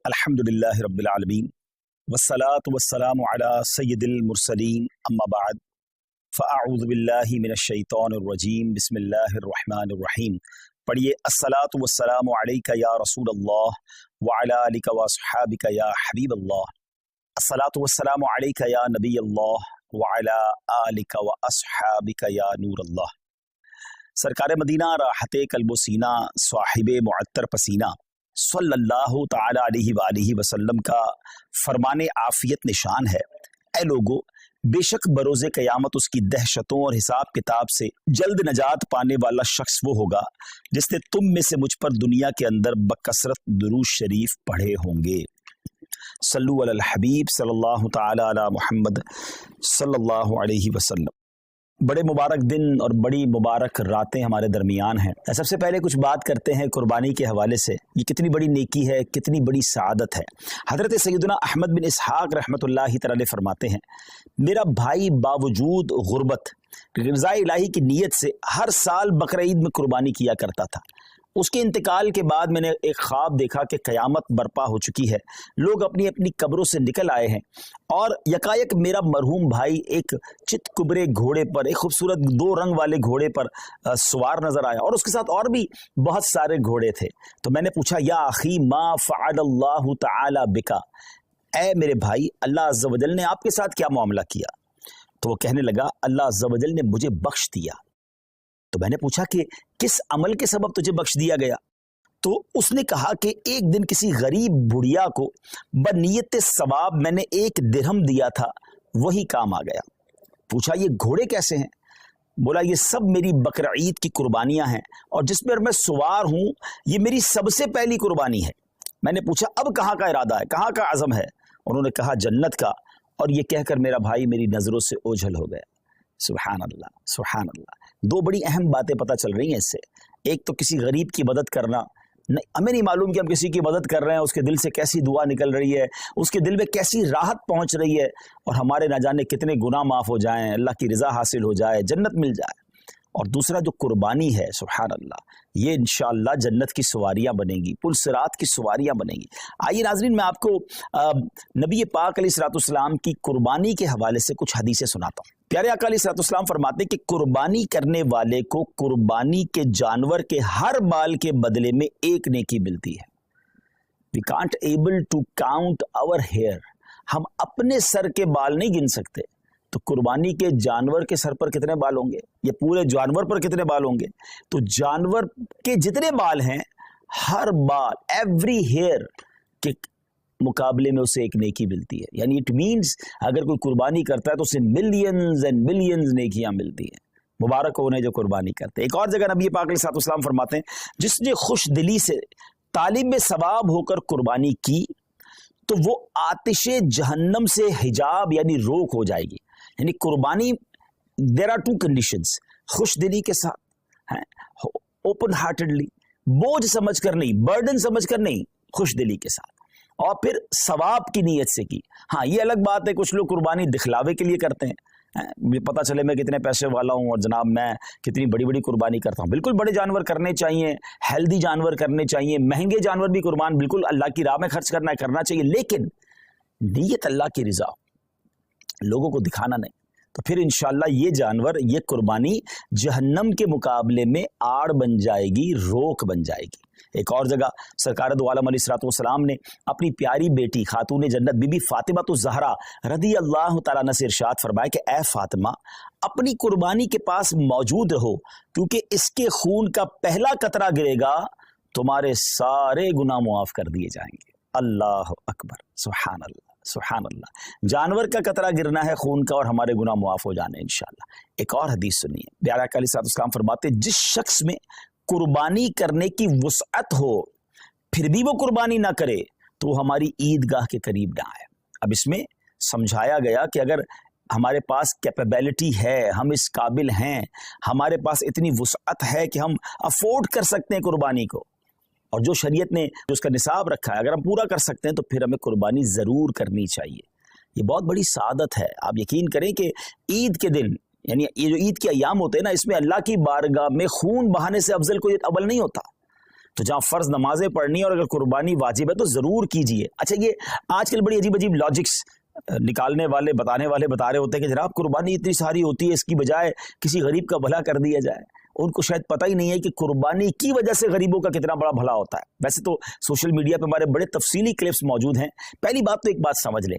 الحمدللہ رب العالمین والصلاة والسلام علی سید المرسلین اما بعد فاعوذ باللہ من الشیطان الرجیم بسم اللہ الرحمن الرحیم. پڑھیے الصلاة والسلام علیک یا رسول اللہ وعلی آلک واصحابک یا حبیب اللہ. الصلاة والسلام علیک یا نبی اللہ وعلی آلک واصحابک یا نور اللہ. سرکار مدینہ راحت قلب و سینہ صاحب معطر پسینہ صلی اللہ تعالی علیہ وآلہ وسلم کا فرمان عافیت نشان ہے. اے لوگو، بے شک بروز قیامت اس کی دہشتوں اور حساب کتاب سے جلد نجات پانے والا شخص وہ ہوگا جس نے تم میں سے مجھ پر دنیا کے اندر بکثرت درود شریف پڑھے ہوں گے. صلو علی الحبیب صلی اللہ تعالی علی محمد صلی اللہ علیہ وسلم. بڑے مبارک دن اور بڑی مبارک راتیں ہمارے درمیان ہیں. سب سے پہلے کچھ بات کرتے ہیں قربانی کے حوالے سے. یہ کتنی بڑی نیکی ہے، کتنی بڑی سعادت ہے. حضرت سیدنا احمد بن اسحاق رحمۃ اللہ تعالی فرماتے ہیں، میرا بھائی باوجود غربت رضا الہی کی نیت سے ہر سال بقرہ عید میں قربانی کیا کرتا تھا. اس کے انتقال کے بعد میں نے ایک خواب دیکھا کہ قیامت برپا ہو چکی ہے، لوگ اپنی اپنی قبروں سے نکل آئے ہیں اور یکایک میرا مرحوم بھائی ایک چت کبرے گھوڑے پر، ایک خوبصورت 2 رنگ والے گھوڑے پر سوار نظر آیا اور اس کے ساتھ اور بھی بہت سارے گھوڑے تھے. تو میں نے پوچھا، یا اخی ما فعل اللہ تعالی بکا، اے میرے بھائی اللہ عز و جل نے آپ کے ساتھ کیا معاملہ کیا؟ تو وہ کہنے لگا، اللہ عز و جل نے مجھے بخش دیا. تو میں نے پوچھا کہ کس عمل کے سبب تجھے بخش دیا گیا؟ تو اس نے کہا کہ ایک دن کسی غریب بڑھیا کو بنیت ثواب میں نے 1 درہم دیا تھا، وہی کام آ گیا. پوچھا، یہ گھوڑے کیسے ہیں؟ بولا، یہ سب میری بقرہ عید کی قربانیاں ہیں اور جس پر میں سوار ہوں یہ میری سب سے پہلی قربانی ہے. میں نے پوچھا، اب کہاں کا ارادہ ہے، کہاں کا عزم ہے؟ انہوں نے کہا، جنت کا. اور یہ کہہ کر میرا بھائی میری نظروں سے اوجھل ہو گیا. سبحان اللہ سبحان اللہ. 2 بڑی اہم باتیں پتہ چل رہی ہیں اس سے. ایک تو کسی غریب کی مدد کرنا، ہمیں نہیں معلوم کہ ہم کسی کی مدد کر رہے ہیں اس کے دل سے کیسی دعا نکل رہی ہے، اس کے دل میں کیسی راحت پہنچ رہی ہے اور ہمارے نہ جانے کتنے گناہ معاف ہو جائیں، اللہ کی رضا حاصل ہو جائے، جنت مل جائے. اور دوسرا جو قربانی ہے، سبحان اللہ، یہ انشاءاللہ جنت کی سواریاں بنے گی، پل صراط کی سواریاں بنے گی. آئیے ناظرین، میں آپ کو نبی پاک علیہ الصلوۃ والسلام کی قربانی کے حوالے سے کچھ حدیثیں سناتا ہوں. پیارے آقا علیہ الصلوۃ والسلام فرماتے ہیں کہ قربانی کرنے والے کو قربانی کے جانور کے ہر بال کے بدلے میں 1 نیکی ملتی ہے. We can't able to count our hair. ہم اپنے سر کے بال نہیں گن سکتے، تو قربانی کے جانور کے سر پر کتنے بال ہوں گے، یہ پورے جانور پر کتنے بال ہوں گے؟ تو جانور کے جتنے بال ہیں، ہر بال، ایوری ہیئر کے مقابلے میں اسے 1 نیکی ملتی ہے. یعنی اٹ مینز اگر کوئی قربانی کرتا ہے تو اسے ملینز اینڈ ملینز نیکیاں ملتی ہیں. مبارک ہو انہیں جو قربانی کرتے ہیں. ایک اور جگہ نبی پاک علیہ الصلوۃ والسلام فرماتے ہیں، جس نے خوش دلی سے طالب ثواب ہو کر قربانی کی تو وہ آتش جہنم سے حجاب یعنی روک ہو جائے گی. یعنی قربانی، دیر آر 2 کنڈیشنز، خوش دلی کے ساتھ، اوپن ہارٹڈلی، بوجھ سمجھ کر نہیں، برڈن سمجھ کر نہیں، خوش دلی کے ساتھ، اور پھر ثواب کی نیت سے کی. ہاں، یہ الگ بات ہے کچھ لوگ قربانی دکھلاوے کے لیے کرتے ہیں، پتہ چلے میں کتنے پیسے والا ہوں اور جناب میں کتنی بڑی بڑی قربانی کرتا ہوں. بالکل بڑے جانور کرنے چاہیے، ہیلدی جانور کرنے چاہیے، مہنگے جانور بھی قربان بالکل اللہ کی راہ میں خرچ کرنا چاہیے، لیکن نیت اللہ کی رضا، لوگوں کو دکھانا نہیں. تو پھر انشاءاللہ یہ جانور، یہ قربانی جہنم کے مقابلے میں آڑ بن جائے گی، روک بن جائے گی. ایک اور جگہ سرکار دو عالم علیہ الصلوۃ والسلام نے اپنی پیاری بیٹی خاتون جنت بی بی فاطمہ الزہرا رضی اللہ تعالیٰ عنہ سے ارشاد فرمایا کہ اے فاطمہ، اپنی قربانی کے پاس موجود رہو، کیونکہ اس کے خون کا پہلا قطرہ گرے گا تمہارے سارے گناہ معاف کر دیے جائیں گے. اللہ اکبر، سبحان اللہ سبحان اللہ. جانور کا قطرہ گرنا ہے خون کا اور ہمارے گناہ معاف ہو جانے انشاءاللہ. ایک اور حدیث سنیے. پیارے آقا علیہ الصلوۃ والسلام فرماتے ہیں، جس شخص میں قربانی کرنے کی وسعت ہو پھر بھی وہ قربانی نہ کرے تو وہ ہماری عیدگاہ کے قریب نہ آئے. اب اس میں سمجھایا گیا کہ اگر ہمارے پاس کیپیبلٹی ہے، ہم اس قابل ہیں، ہمارے پاس اتنی وسعت ہے کہ ہم افورڈ کر سکتے ہیں قربانی کو، اور جو شریعت نے جو اس کا نصاب رکھا ہے اگر ہم پورا کر سکتے ہیں تو پھر ہمیں قربانی ضرور کرنی چاہیے. یہ بہت بڑی سعادت ہے. آپ یقین کریں کہ عید کے دن، یعنی یہ جو عید کے ایام ہوتے ہیں نا، اس میں اللہ کی بارگاہ میں خون بہانے سے افضل کوئی عمل نہیں ہوتا. تو جہاں فرض نمازیں پڑھنی اور اگر قربانی واجب ہے تو ضرور کیجیے. اچھا یہ آج کل بڑی عجیب عجیب لاجکس نکالنے والے بتانے والے بتا رہے ہوتے ہیں کہ جناب قربانی اتنی ساری ہوتی ہے، اس کی بجائے کسی غریب کا بھلا کر دیا جائے. ان کو شاید پتہ ہی نہیں ہے کہ قربانی کی وجہ سے غریبوں کا کتنا بڑا بھلا ہوتا ہے. ویسے تو سوشل میڈیا پہ ہمارے بڑے تفصیلی کلپس موجود ہیں. پہلی بات تو ایک بات سمجھ لیں،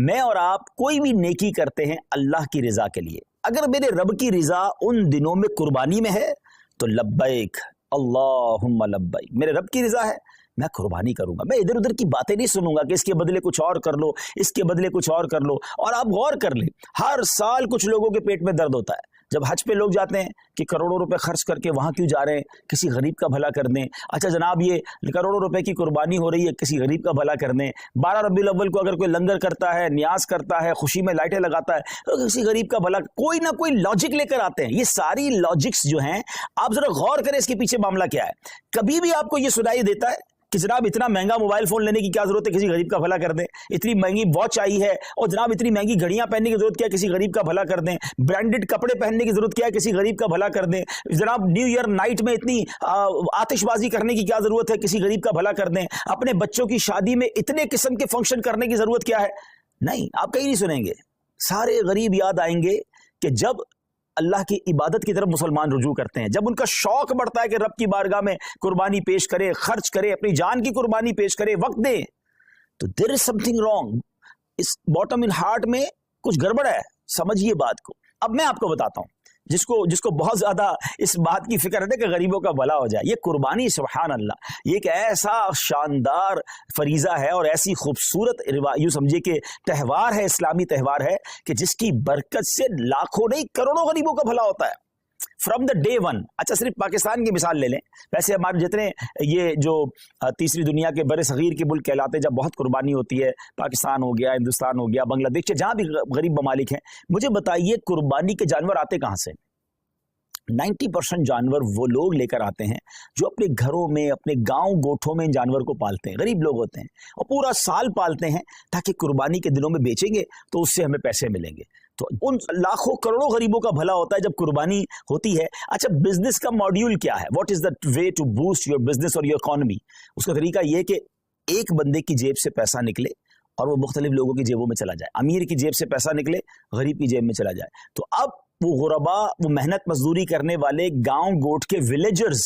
میں اور آپ کوئی بھی نیکی کرتے ہیں اللہ کی رضا کے لیے. اگر میرے رب کی رضا ان دنوں میں قربانی میں ہے تو لبیک اللہم لبیک، میرے رب کی رضا ہے میں قربانی کروں گا. میں ادھر ادھر کی باتیں نہیں سنوں گا کہ اس کے بدلے کچھ اور کر لو، اس کے بدلے کچھ اور کر لو. اور آپ غور کر لیں، ہر سال کچھ لوگوں کے پیٹ میں درد ہوتا ہے جب حج پہ لوگ جاتے ہیں کہ کروڑوں روپے خرچ کر کے وہاں کیوں جا رہے ہیں، کسی غریب کا بھلا کر دیں. اچھا جناب یہ کروڑوں روپے کی قربانی ہو رہی ہے، کسی غریب کا بھلا کر دیں. 12 ربیع الاول کو اگر کوئی لنگر کرتا ہے، نیاز کرتا ہے، خوشی میں لائٹیں لگاتا ہے تو کسی غریب کا بھلا، کوئی نہ کوئی لاجک لے کر آتے ہیں. یہ ساری لاجکس جو ہیں آپ ذرا غور کریں اس کے پیچھے معاملہ کیا ہے. کبھی بھی آپ کو یہ سنائی دیتا ہے کہ جناب اتنا مہنگا موبائل فون لینے کی کیا ضرورت ہے، کسی غریب کا بھلا کر دیں. اتنی مہنگی واچ آئی ہے اور جناب اتنی مہنگی گھڑیاں پہننے کی ضرورت کیا ہے، کسی غریب کا بھلا کر دیں. برانڈڈ کپڑے پہننے کی ضرورت کیا ہے، کسی غریب کا بھلا کر دیں. جناب نیو ایئر نائٹ میں اتنی آتش بازی کرنے کی کیا ضرورت ہے، کسی غریب کا بھلا کر دیں. اپنے بچوں کی شادی میں اتنے قسم کے فنکشن کرنے کی ضرورت کیا ہے. نہیں، آپ کہیں نہیں سنیں گے. سارے غریب یاد آئیں گے کہ جب اللہ کی عبادت کی طرف مسلمان رجوع کرتے ہیں، جب ان کا شوق بڑھتا ہے کہ رب کی بارگاہ میں قربانی پیش کرے، خرچ کرے، اپنی جان کی قربانی پیش کرے، وقت دیں، تو there is something wrong. اس باٹم ان ہارٹ میں کچھ گڑبڑ ہے. سمجھیے بات کو. اب میں آپ کو بتاتا ہوں جس کو بہت زیادہ اس بات کی فکر ہے کہ غریبوں کا بھلا ہو جائے. یہ قربانی سبحان اللہ یہ ایک ایسا شاندار فریضہ ہے اور ایسی خوبصورت یوں سمجھے کہ تہوار ہے، اسلامی تہوار ہے کہ جس کی برکت سے لاکھوں نہیں کروڑوں غریبوں کا بھلا ہوتا ہے فرام دا ڈے ون. اچھا صرف پاکستان کی مثال لے لیں، ویسے ہمارے جتنے یہ جو تیسری دنیا کے بر صغیر کے ملک کہلاتے ہیں جب بہت قربانی ہوتی ہے، پاکستان ہو گیا، ہندوستان ہو گیا، بنگلہ دیش، جہاں بھی غریب ممالک ہیں، مجھے بتائیے قربانی کے جانور آتے کہاں سے؟ 90% جانور وہ لوگ لے کر آتے ہیں جو اپنے گھروں میں، اپنے گاؤں گوٹھوں میں ان جانور کو پالتے ہیں. غریب لوگ ہوتے ہیں اور پورا سال پالتے ہیں تاکہ قربانی کے دنوں میں بیچیں گے تو اس سے ہمیں پیسے ملیں گے. تو ان لاکھوں کروڑوں غریبوں کا بھلا ہوتا ہے جب قربانی ہوتی ہے. اچھا بزنس کا ماڈیول کیا ہے؟ What is the way to boost your business اور یور اکانومی؟ اس کا طریقہ یہ کہ ایک بندے کی جیب سے پیسہ نکلے اور وہ مختلف لوگوں کی جیبوں میں چلا جائے. امیر کی جیب سے پیسہ نکلے، غریب کی جیب میں چلا جائے. تو اب وہ غربا، وہ محنت مزدوری کرنے والے گاؤں گوٹ کے ولیجرز،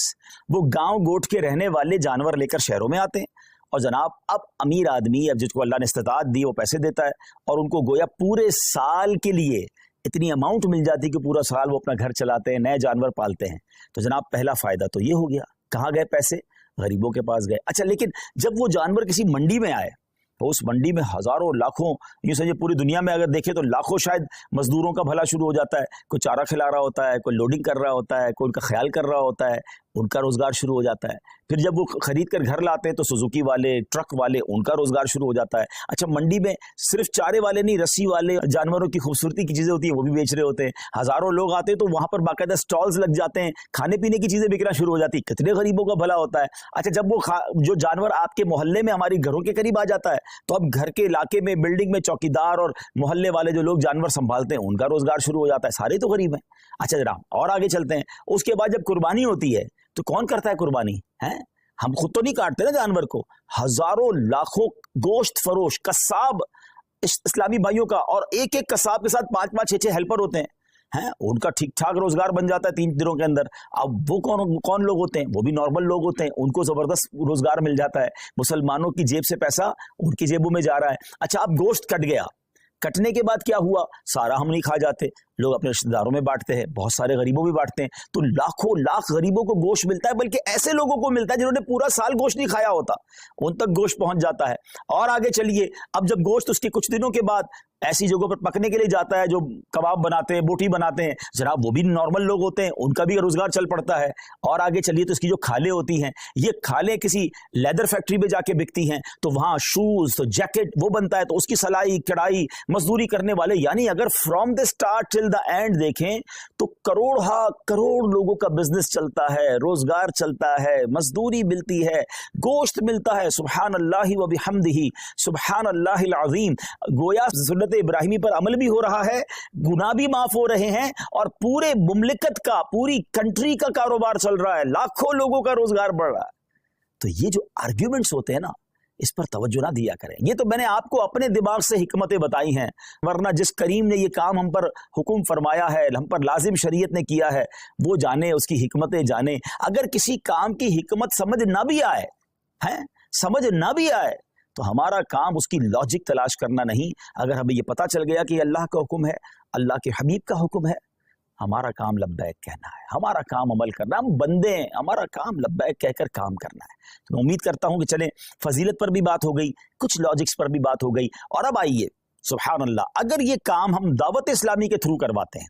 وہ گاؤں گوٹ کے رہنے والے جانور لے کر شہروں میں آتے ہیں اور جناب اب امیر آدمی، اب جس کو اللہ نے استطاعت دی، وہ پیسے دیتا ہے اور ان کو گویا پورے سال کے لیے اتنی اماؤنٹ مل جاتی ہے کہ پورا سال وہ اپنا گھر چلاتے ہیں، نئے جانور پالتے ہیں. تو جناب پہلا فائدہ تو یہ ہو گیا. کہاں گئے پیسے؟ غریبوں کے پاس گئے. اچھا لیکن جب وہ جانور کسی منڈی میں آئے تو اس منڈی میں ہزاروں لاکھوں، یوں سمجھے پوری دنیا میں اگر دیکھیں تو لاکھوں شاید مزدوروں کا بھلا شروع ہو جاتا ہے. کوئی چارہ کھلا رہا ہوتا ہے، کوئی لوڈنگ کر رہا ہوتا ہے، کوئی ان کا خیال کر رہا ہوتا ہے، ان کا روزگار شروع ہو جاتا ہے. پھر جب وہ خرید کر گھر لاتے ہیں تو سوزوکی والے، ٹرک والے، ان کا روزگار شروع ہو جاتا ہے. اچھا منڈی میں صرف چارے والے نہیں، رسی والے، جانوروں کی خوبصورتی کی چیزیں ہوتی ہیں وہ بھی بیچ رہے ہوتے ہیں. ہزاروں لوگ آتے ہیں تو وہاں پر باقاعدہ سٹالز لگ جاتے ہیں، کھانے پینے کی چیزیں بکنا شروع ہو جاتی ہیں. کتنے غریبوں کا بھلا ہوتا ہے. اچھا جب وہ جو جانور آپ کے محلے میں، ہماری گھروں کے قریب آ جاتا ہے تو اب گھر کے علاقے میں، بلڈنگ میں چوکیدار اور محلے والے جو لوگ جانور سنبھالتے ہیں ان کا روزگار شروع ہو جاتا ہے. سارے تو غریب ہیں. اچھا جناب اور آگے چلتے ہیں. اس کے بعد جب قربانی ہوتی ہے تو کون کرتا ہے قربانی؟ ہیں ہم خود تو نہیں کاٹتے نا جانور کو. ہزاروں لاکھوں گوشت فروش قصاب اسلامی بھائیوں کا، اور ایک ایک قصاب کے ساتھ 5-5 6-6 ہیلپر ہوتے ہیں. ان کا ٹھیک ٹھاک روزگار بن جاتا ہے 3 دنوں کے اندر. اب وہ کون لوگ ہوتے ہیں؟ وہ بھی نارمل لوگ ہوتے ہیں، ان کو زبردست روزگار مل جاتا ہے. مسلمانوں کی جیب سے پیسہ ان کی جیبوں میں جا رہا ہے. اچھا اب گوشت کٹ گیا، کٹنے کے بعد کیا ہوا؟ سارا ہم نہیں کھا جاتے، لوگ اپنے رشتہ داروں میں بانٹتے ہیں، بہت سارے غریبوں بھی بانٹتے ہیں. تو لاکھوں لاکھ غریبوں کو گوشت ملتا ہے، بلکہ ایسے لوگوں کو ملتا ہے جنہوں نے پورا سال گوشت نہیں کھایا ہوتا، ان تک گوشت پہنچ جاتا ہے. اور آگے چلیے، اب جب گوشت اس کے کچھ دنوں کے بعد ایسی جگہوں پر پکنے کے لیے جاتا ہے جو کباب بناتے ہیں، بوٹی بناتے ہیں، جناب وہ بھی نارمل لوگ ہوتے ہیں، ان کا بھی روزگار چل پڑتا ہے. اور آگے چلیے تو اس کی جو کھالیں ہوتی ہیں، یہ کھالیں کسی لیدر فیکٹری میں جا کے بکتی ہیں تو وہاں شوز، تو جیکٹ وہ بنتا ہے، تو اس کی سلائی کڑھائی مزدوری کرنے والے، یعنی اگر from the start till the and دیکھیں تو کروڑ لوگوں کا بزنس چلتا ہے، روزگار چلتا ہے، مزدوری ملتی ہے، گوشت ملتا ہے. سبحان اللہ و بحمدہ، سبحان اللہ العظیم. گویا سنت ابراہیمی پر عمل بھی ہو رہا ہے، گناہ بھی معاف ہو رہے ہیں، اور پورے مملکت کا، پوری کنٹری کا کاروبار چل رہا ہے، لاکھوں لوگوں کا روزگار بڑھ رہا ہے. تو یہ جو آرگیومنٹس ہوتے ہیں نا، اس پر توجہ نہ دیا کریں. یہ تو میں نے آپ کو اپنے دماغ سے حکمتیں بتائی ہیں، ورنہ جس کریم نے یہ کام ہم پر حکم فرمایا ہے، ہم پر لازم شریعت نے کیا ہے، وہ جانے، اس کی حکمتیں جانے. اگر کسی کام کی حکمت سمجھ نہ بھی آئے تو ہمارا کام اس کی لاجک تلاش کرنا نہیں. اگر ہمیں یہ پتا چل گیا کہ یہ اللہ کا حکم ہے، اللہ کے حبیب کا حکم ہے، ہمارا کام لبیک کہنا ہے، ہمارا کام عمل کرنا. ہم بندے ہیں، ہمارا کام لبیک کہہ کر کام کرنا ہے. تو میں امید کرتا ہوں کہ چلیں، فضیلت پر بھی بات ہو گئی، کچھ لاجکس پر بھی بات ہو گئی. اور اب آئیے، سبحان اللہ، اگر یہ کام ہم دعوت اسلامی کے تھرو کرواتے ہیں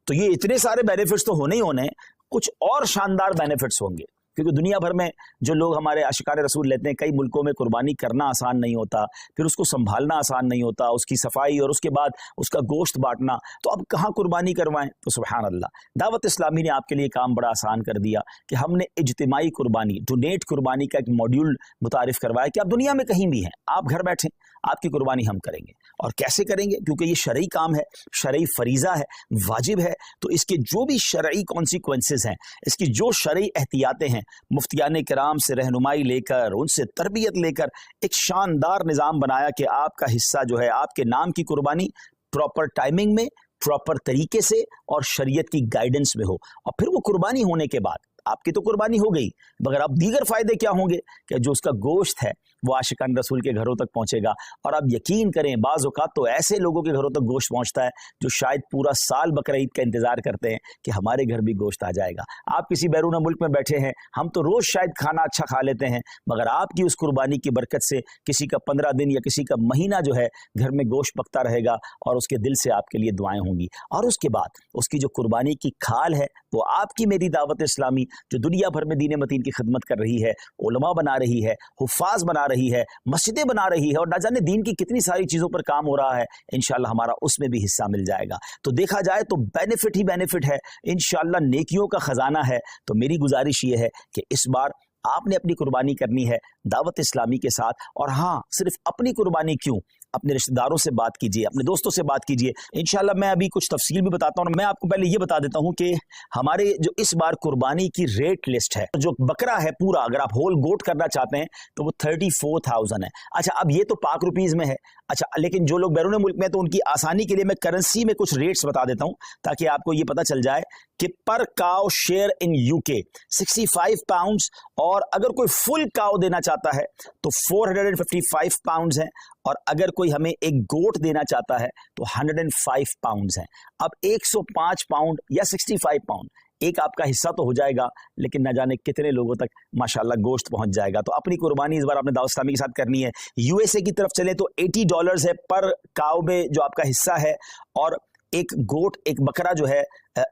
تو یہ اتنے سارے بینیفٹس تو ہونے ہی ہونے، کچھ اور شاندار بینیفٹس ہوں گے. کیونکہ دنیا بھر میں جو لوگ ہمارے عاشقان رسول لیتے ہیں، کئی ملکوں میں قربانی کرنا آسان نہیں ہوتا، پھر اس کو سنبھالنا آسان نہیں ہوتا، اس کی صفائی اور اس کے بعد اس کا گوشت بانٹنا. تو اب کہاں قربانی کروائیں؟ تو سبحان اللہ، دعوت اسلامی نے آپ کے لیے کام بڑا آسان کر دیا کہ ہم نے اجتماعی قربانی، ڈونیٹ قربانی کا ایک ماڈیول متعارف کروایا کہ آپ دنیا میں کہیں بھی ہیں، آپ گھر بیٹھیں، آپ کی قربانی ہم کریں گے. اور کیسے کریں گے؟ کیونکہ یہ شرعی کام ہے، شرعی فریضہ ہے، واجب ہے. تو اس کے جو بھی شرعی کانسیکوینسز ہیں، اس کی جو شرعی احتیاطیں ہیں، مفتیان کرام سے رہنمائی لے کر، ان سے تربیت لے کر ایک شاندار نظام بنایا کہ آپ کا حصہ جو ہے، آپ کے نام کی قربانی پراپر ٹائمنگ میں، پراپر طریقے سے اور شریعت کی گائیڈنس میں ہو. اور پھر وہ قربانی ہونے کے بعد آپ کی تو قربانی ہو گئی، مگر اب دیگر فائدے کیا ہوں گے کہ جو اس کا گوشت ہے وہ عاشقان رسول کے گھروں تک پہنچے گا. اور آپ یقین کریں، بعض اوقات تو ایسے لوگوں کے گھروں تک گوشت پہنچتا ہے جو شاید پورا سال بقرعید کا انتظار کرتے ہیں کہ ہمارے گھر بھی گوشت آ جائے گا. آپ کسی بیرون ملک میں بیٹھے ہیں، ہم تو روز شاید کھانا اچھا کھا لیتے ہیں، مگر آپ کی اس قربانی کی برکت سے کسی کا 15 دن یا کسی کا مہینہ جو ہے گھر میں گوشت پکتا رہے گا، اور اس کے دل سے آپ کے لیے دعائیں ہوں گی. اور اس کے بعد اس کی جو قربانی کی کھال ہے، وہ آپ کی میری دعوت اسلامی جو دنیا بھر میں دین متین کی خدمت کر رہی ہے، علماء بنا رہی ہے، حفاظ بنا رہی ہے، مسجدیں بنا رہی ہے، اور نہ جانے دین کی کتنی ساری چیزوں پر کام ہو رہا ہے. انشاءاللہ ہمارا اس میں بھی حصہ مل جائے گا. تو دیکھا جائے تو بینیفٹ ہی بینیفٹ ہے، انشاءاللہ نیکیوں کا خزانہ ہے. تو میری گزارش یہ ہے کہ اس بار آپ نے اپنی قربانی کرنی ہے دعوت اسلامی کے ساتھ. اور ہاں، صرف اپنی قربانی کیوں، اپنے رشتہ داروں سے بات کیجئے، اپنے دوستوں سے بات کیجئے. انشاءاللہ میں ابھی کچھ تفصیل بھی بتاتا ہوں. میں آپ کو پہلے یہ بتا دیتا ہوں کہ ہمارے جو اس بار قربانی کی ریٹ لسٹ ہے، جو بکرا ہے پورا، اگر آپ ہول گوٹ کرنا چاہتے ہیں تو وہ 34,000 ہے. اچھا، اب یہ تو پاک روپیز میں ہے. اچھا، لیکن جو لوگ بیرون ملک میں، تو ان کی آسانی کے لیے میں کرنسی میں کچھ ریٹس بتا دیتا ہوں تاکہ آپ کو یہ پتہ چل جائے کہ پر کاؤ شیئر ان یو کے 65 پاؤنڈز، اور اگر کوئی فل کاؤ دینا چاہتا ہے تو 455 پاؤنڈز ہیں، اور اگر کوئی ہمیں ایک گوٹ دینا چاہتا ہے تو 105 پاؤنڈز ہیں. اب 105 پاؤنڈ یا 65 پاؤنڈ ایک آپ کا حصہ تو ہو جائے گا، لیکن نہ جانے کتنے لوگوں تک ماشاءاللہ گوشت پہنچ جائے گا. تو اپنی قربانی اس بار آپ نے دعوت اسلامی کے ساتھ کرنی ہے. یو ایس اے کی طرف چلیں تو $80 ہے پر کاؤ میں جو آپ کا حصہ ہے، اور ایک گوٹ، ایک بکرا جو ہے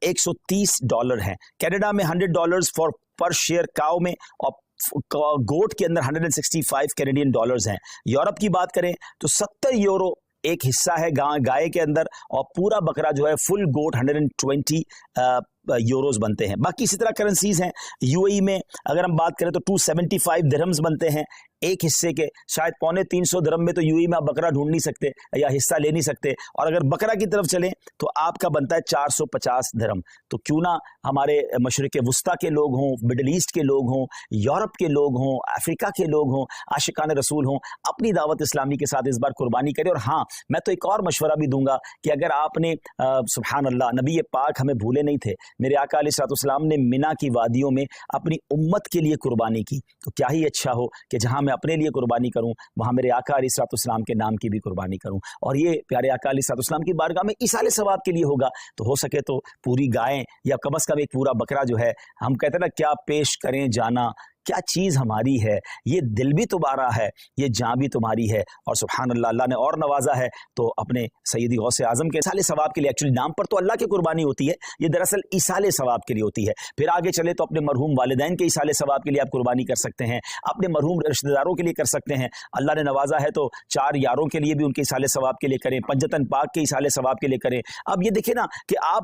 $130 ہے. کینیڈا میں $100 پر شیئر کاؤ میں، اور گوٹ کے اندر 165 کینیڈین ڈالرز ہیں. یورپ کی بات کریں تو 70 یورو ایک حصہ ہے گائے کے اندر، اور پورا بکرا جو ہے فل گوٹ 120 یوروز بنتے ہیں. باقی اسی طرح کرنسیز ہیں. یو اے ای میں اگر ہم بات کریں تو 275 درہمز بنتے ہیں ایک حصے کے. شاید 350 درہم میں تو یو اے ای میں آپ بکرا ڈھونڈ نہیں سکتے یا حصہ لے نہیں سکتے. اور اگر بکرا کی طرف چلیں تو آپ کا بنتا ہے 450 درہم. تو کیوں نہ ہمارے مشرق وسطیٰ کے لوگ ہوں، مڈل ایسٹ کے لوگ ہوں، یورپ کے لوگ ہوں، افریقہ کے لوگ ہوں، عاشقان رسول ہوں، اپنی دعوت اسلامی کے ساتھ اس بار قربانی کریں. اور ہاں، میں تو ایک اور مشورہ بھی دوں گا کہ اگر آپ نے سبحان اللہ، نبی پاک ہمیں بھولے نہیں تھے، میرے آقا علیہ الصلوۃ والسلام نے منا کی وادیوں میں اپنی امت کے لیے قربانی کی. تو کیا ہی اچھا ہو کہ جہاں میں اپنے لیے قربانی کروں، وہاں میرے آقا علیہ الصلوۃ والسلام کے نام کی بھی قربانی کروں. اور یہ پیارے آقا علیہ الصلوۃ والسلام کی بارگاہ میں ایصال ثواب کے لیے ہوگا. تو ہو سکے تو پوری گائیں یا کم از کم ایک پورا بکرا جو ہے، ہم کہتے ہیں نا کیا پیش کریں جانا، کیا چیز ہماری ہے، یہ دل بھی تمہارا ہے، یہ جان بھی تمہاری ہے. اور سبحان اللہ، اللہ نے اور نوازا ہے تو اپنے سیدی غوث اعظم کے ایصال ثواب کے لیے. ایکچولی نام پر تو اللہ کی قربانی ہوتی ہے، یہ دراصل ایصال ثواب کے لیے ہوتی ہے. پھر آگے چلے تو اپنے مرحوم والدین کے ایصال ثواب کے لیے آپ قربانی کر سکتے ہیں، اپنے مرحوم رشتہ داروں کے لیے کر سکتے ہیں. اللہ نے نوازا ہے تو 4 یاروں کے لیے بھی ان کے ایصال ثواب کے لیے کریں، پنجتن پاک کے ایصال ثواب کے لیے کریں. اب یہ دیکھیں نا کہ آپ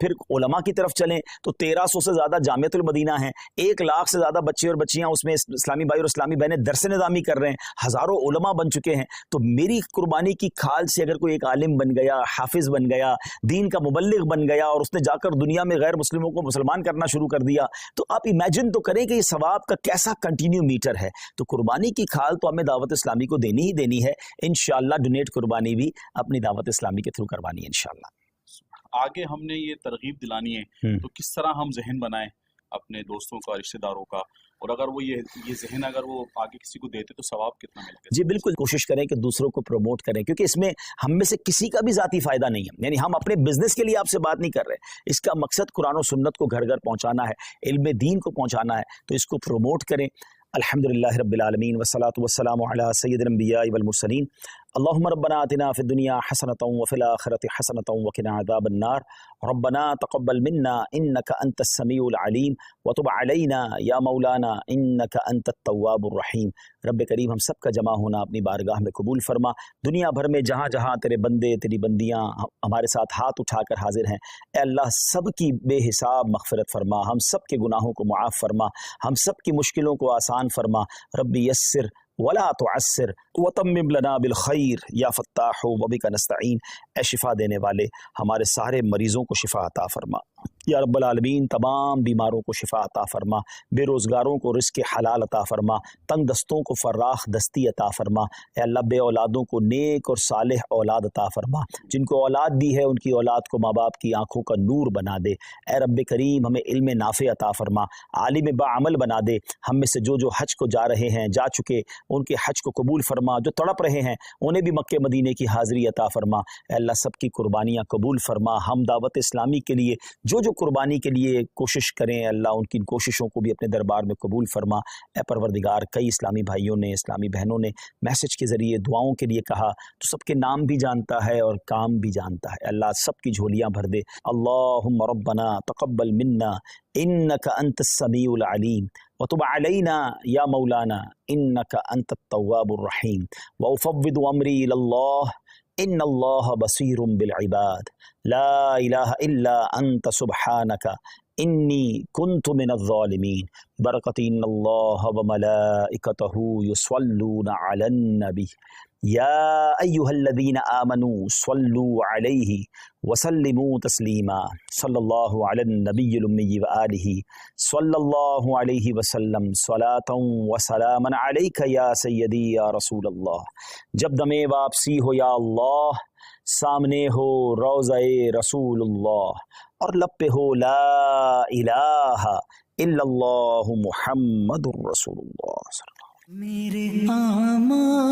پھر علماء کی طرف چلیں تو 1300 سے زیادہ جامعۃ المدینہ ہیں. 1 لاکھ سے زیادہ بچے اور بچیاں اس میں اسلامی بھائی اور اسلامی بہنیں درس نظامی کر رہے ہیں. ہزاروں علماء بن چکے ہیں. تو میری قربانی کی کھال سے اگر کوئی ایک عالم بن گیا, حافظ بن گیا, دین کا مبلغ بن گیا اور اس نے جا کر دنیا میں غیر مسلموں کو مسلمان کرنا شروع کر دیا, تو آپ امیجن تو کریں کہ یہ ثواب کا کیسا کنٹینیو میٹر ہے. تو قربانی کی کھال تو ہمیں دعوت اسلامی کو دینی ہی دینی ہے. انشاءاللہ ڈونیٹ قربانی بھی اپنی دعوت اسلامی کے تھرو کروانی ہے انشاءاللہ. آگے ہم نے یہ ترغیب دلانی ہے تو کس طرح ہم ذہن بنائیں اپنے دوستوں کا, رشتہ داروں کا, اور اگر وہ یہ ذہن اگر وہ آگے کسی کو دیتے تو ثواب کتنا ملے گا؟ جی بالکل, کوشش کریں کہ دوسروں کو پروموٹ کریں, کیونکہ اس میں ہم میں سے کسی کا بھی ذاتی فائدہ نہیں ہے. یعنی ہم اپنے بزنس کے لیے آپ سے بات نہیں کر رہے, اس کا مقصد قرآن و سنت کو گھر گھر پہنچانا ہے, علم دین کو پہنچانا ہے. تو اس کو پروموٹ کریں. الحمدللہ رب العالمین والصلاۃ والسلام علی سید الانبیاء والمرسلین. اللهم ربنا آتنا في الدنيا حسنة وفي الآخرة حسنة وقنا عذاب النار. ربنا تقبل منا إنك أنت السميع العليم وتب علينا يا مولانا إنك أنت التواب الرحيم. رب کریم ہم سب کا جمع ہونا اپنی بارگاہ میں قبول فرما. دنیا بھر میں جہاں جہاں تیرے بندے تیری بندیاں ہمارے ساتھ ہاتھ اٹھا کر حاضر ہیں, اے اللہ سب کی بے حساب مغفرت فرما, ہم سب کے گناہوں کو معاف فرما, ہم سب کی مشکلوں کو آسان فرما. رب یسر ولا تعسر وتمم لنا بالخیر یا فتاح وبک نستعین. اے شفا دینے والے ہمارے سارے مریضوں کو شفا عطا فرما. یا رب العالمین تمام بیماروں کو شفا عطا فرما, بے روزگاروں کو رزق حلال عطا فرما, تنگ دستوں کو فراخ دستی عطا فرما. اے اللہ بے اولادوں کو نیک اور صالح اولاد عطا فرما, جن کو اولاد دی ہے ان کی اولاد کو ماں باپ کی آنکھوں کا نور بنا دے. اے رب کریم ہمیں علم نافع عطا فرما, عالم باعمل بنا دے. ہم میں سے جو حج کو جا رہے ہیں, جا چکے, ان کے حج کو قبول فرما. جو تڑپ رہے ہیں انہیں بھی مکہ مدینے کی حاضری عطا فرما. اے اللہ سب کی قربانیاں قبول فرما. ہم دعوت اسلامی کے لیے جو قربانی کے لیے کوشش کریں, اللہ ان کی کوششوں کو بھی اپنے دربار میں قبول فرما. اے پروردگار کئی اسلامی بھائیوں نے, اسلامی بہنوں نے میسج کے ذریعے دعاؤں کے لیے کہا, تو سب کے نام بھی جانتا ہے اور کام بھی جانتا ہے. اللہ سب کی جھولیاں بھر دے. اللہم ربنا تقبل منا انک انت السمیع العلیم وتب علینا یا مولانا انک انت التواب الرحیم. وافوض امری الی اللہ ان اللہ بصیر بالعباد. لا الہ الا انت سبحانک انی کنت من الظالمین. برکت ان اللہ وملائکتہ یصلون علی النبی یا ایہا الذین آمنوا صلوا علیہ وسلموا تسلیما. صلی اللہ علی النبی الامی وآلہ صلی اللہ علیہ وسلم صلاۃ وسلاما علیک یا سیدی یا رسول اللہ. جب دم واپسی ہو یا اللہ, سامنے ہو روضہ رسول اللہ, اور لب پہ ہو لا الہ الا اللہ محمد الرسول اللہ. میرے آمال